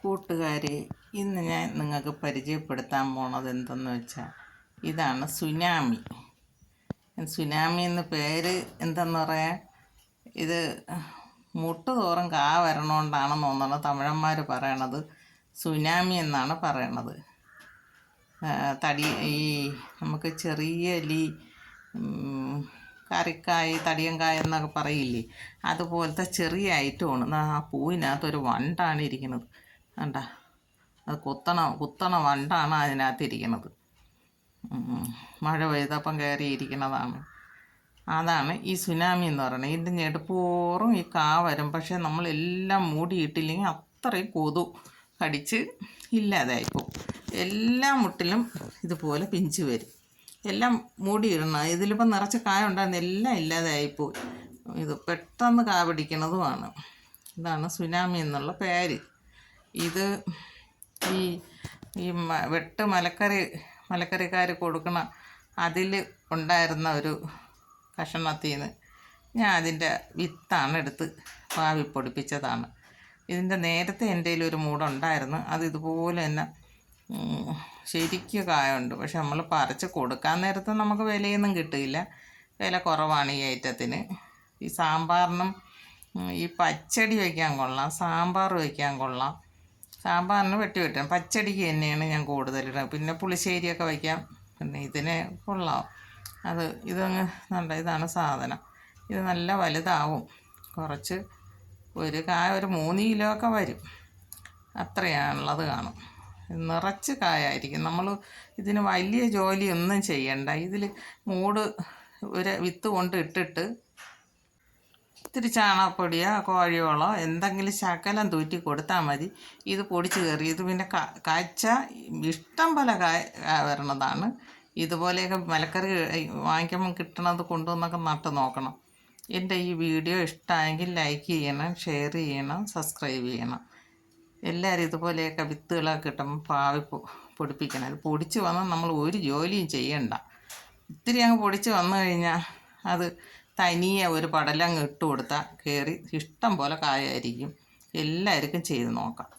കൂട്ടുകാരെ, ഇന്ന് ഞാൻ നിങ്ങൾക്ക് പരിചയപ്പെടുത്താൻ പോണത് എന്തെന്ന് വെച്ചാൽ ഇതാണ് സുനാമി. സുനാമി എന്ന പേര് എന്തെന്ന് പറയാൻ, ഇത് മുട്ടുതോറും കാ വരണോണ്ടാണെന്ന് തോന്നുന്നത് തമിഴന്മാർ പറയണത് സുനാമി എന്നാണ് പറയണത്. ഈ നമുക്ക് ചെറിയ കറിക്കായ് തടിയങ്കായ എന്നൊക്കെ പറയില്ലേ, അതുപോലത്തെ ചെറിയ ഐറ്റമാണ്. ആ പൂവിനകത്തൊരു വണ്ടാണ് ഇരിക്കുന്നത്, കണ്ട, അത് കുത്തണ വണ്ടാണ് അതിനകത്ത് ഇരിക്കുന്നത്. മഴ പെയ്തപ്പം കയറിയിരിക്കുന്നതാണ്. അതാണ് ഈ സുനാമി എന്ന് പറയുന്നത്. ഇതിൻ്റെ ഞെടുപ്പോറും ഈ കാ വരും. പക്ഷേ നമ്മളെല്ലാം മൂടിയിട്ടില്ലെങ്കിൽ അത്രയും കൊതു കടിച്ച് ഇല്ലാതായിപ്പോവും. എല്ലാ മുട്ടിലും ഇതുപോലെ പിഞ്ച് വരും. എല്ലാം മൂടിയിടണം. ഇതിലിപ്പോൾ നിറച്ച് കായ ഉണ്ടായിരുന്ന എല്ലാം ഇല്ലാതായിപ്പോവും. ഇത് പെട്ടെന്ന് കാ പിടിക്കുന്നതുമാണ്. ഇതാണ് സുനാമി എന്നുള്ള പേര്. ഇത് ഈ വെട്ട് മലക്കറിക്കാർ കൊടുക്കണ അതിൽ ഉണ്ടായിരുന്ന ഒരു കഷണത്തിൽ നിന്ന് ഞാൻ അതിൻ്റെ വിത്താണ് എടുത്ത് പാവി പൊടിപ്പിച്ചതാണ്. ഇതിൻ്റെ നേരത്തെ എൻ്റെ ഒരു മൂടുണ്ടായിരുന്നു. അത് ഇതുപോലെ തന്നെ ശരിക്കും കായുണ്ട്. പക്ഷെ നമ്മൾ പറിച്ച് കൊടുക്കാൻ നേരത്ത് നമുക്ക് വിലയൊന്നും കിട്ടില്ല. വില കുറവാണ് ഈ ഐറ്റത്തിന്. ഈ സാമ്പാറിനും ഈ പച്ചടി വയ്ക്കാൻ കൊള്ളാം, സാമ്പാർ വയ്ക്കാൻ കൊള്ളാം. സാമ്പാറിന് വെട്ടാം, പച്ചടിക്ക് തന്നെയാണ് ഞാൻ കൂടുതലിടുന്നത്. പിന്നെ പുളിശ്ശേരിയൊക്കെ വയ്ക്കാം. പിന്നെ ഇതിന് കൊള്ളാം. ഇതങ്ങ് നല്ല ഇതാണ് സാധനം. ഇത് നല്ല വലുതാവും. കുറച്ച് ഒരു കായ ഒരു 3 കിലോ ഒക്കെ വരും. അത്രയാണുള്ളത് കാണും. നിറച്ച് കായായിരിക്കും. നമ്മൾ ഇതിന് വലിയ ജോലിയൊന്നും ചെയ്യണ്ട. ഇതിൽ ഒരു വിത്ത് കൊണ്ട് ഇട്ടിട്ട് ഇത്തിരി ചാണകപ്പൊടിയോ കോഴിയോളോ എന്തെങ്കിലും ശകലം തൂറ്റി കൊടുത്താൽ മതി. ഇത് പൊടിച്ച് കയറി. ഇത് പിന്നെ കാഴ്ച ഇഷ്ടം പോലെ കായ വരണതാണ്. ഇതുപോലെയൊക്കെ മലക്കറി വാങ്ങിക്കുമ്പം കിട്ടണത് കൊണ്ടുവന്നൊക്കെ നട്ട് നോക്കണം. എൻ്റെ ഈ വീഡിയോ ഇഷ്ടമായെങ്കിൽ ലൈക്ക് ചെയ്യണം, ഷെയർ ചെയ്യണം, സബ്സ്ക്രൈബ് ചെയ്യണം. എല്ലാവരും ഇതുപോലെയൊക്കെ വിത്തുകളൊക്കെ കിട്ടുമ്പോൾ പാവി പൊടിപ്പിക്കണം. ഇത് പൊടിച്ച് വന്നാൽ നമ്മൾ ഒരു ജോലിയും ചെയ്യണ്ട. ഇത്തിരി അങ്ങ് പൊടിച്ച് വന്നു കഴിഞ്ഞാൽ അത് തനിയെ ഒരു പടലങ്ങ് ഇട്ട് കൊടുത്താൽ കയറി ഇഷ്ടം പോലെ കായായിരിക്കും. എല്ലാവർക്കും ചെയ്ത് നോക്കാം.